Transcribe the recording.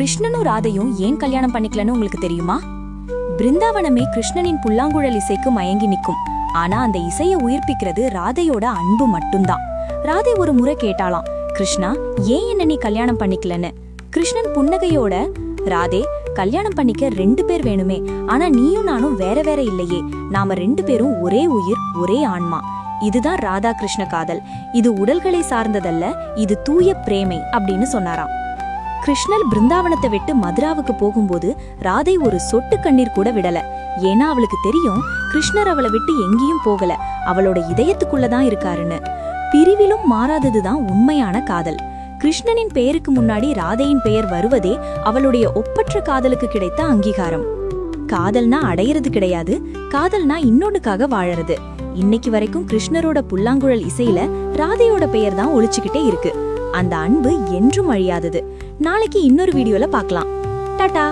கிருஷ்ணனும் ராதையும் ஏன் கல்யாணம் பண்ணிக்கலன்னு உங்களுக்கு தெரியுமா? பிருந்தாவனமே கிருஷ்ணனின் புல்லாங்குழல் இசைக்கு மயங்கி நிக்கும். ஆனா அந்த இசையை உயிர்ப்பிக்கிறது ராதையோட அன்பு மட்டும்தான். ராதை ஒரு முறை கேட்டாலாம், கிருஷ்ணா, ஏன் என்ன நீ கல்யாணம் பண்ணிக்கலன்னு. கிருஷ்ணன் புன்னகையோட, ராதே, கல்யாணம் பண்ணிக்க 2 பேர் வேணுமே, ஆனா நீயும் நானும் வேற வேற இல்லையே, நாம 2 பேரும் ஒரே உயிர், ஒரே ஆன்மா. இதுதான் ராதா கிருஷ்ண காதல். இது உடல்களை சார்ந்ததல்ல, இது தூய பிரேமை அப்படின்னு சொன்னாராம். கிருஷ்ணர் பிருந்தாவனத்தை விட்டு மதுராவுக்கு போகும்போது ராதை ஒரு சொட்டு கண்ணீர் கூட விடல. ஏன்னா அவளுக்கு தெரியும், கிருஷ்ணர் அவளை விட்டு எங்கேயும் போகல, அவளோட இதயத்துக்குள்ளதான் இருக்காருன்னு. பிரிவிலும் மாறாததுதான் உண்மையான காதல். கிருஷ்ணனின் பெயருக்கு முன்னாடி ராதையின் பெயர் வருவதே அவளுடைய ஒப்பற்ற காதலுக்கு கிடைத்த அங்கீகாரம். காதல்னா அடையிறது கிடையாது, காதல்னா இன்னொன்னுக்காக வாழறது. இன்னைக்கு வரைக்கும் கிருஷ்ணரோட புல்லாங்குழல் இசையில ராதையோட பெயர் தான் ஒழிச்சுக்கிட்டே இருக்கு. அந்த அன்பு என்றும் அழியாதது. நாளைக்கு இன்னொரு வீடியோல பார்க்கலாம். டாடா.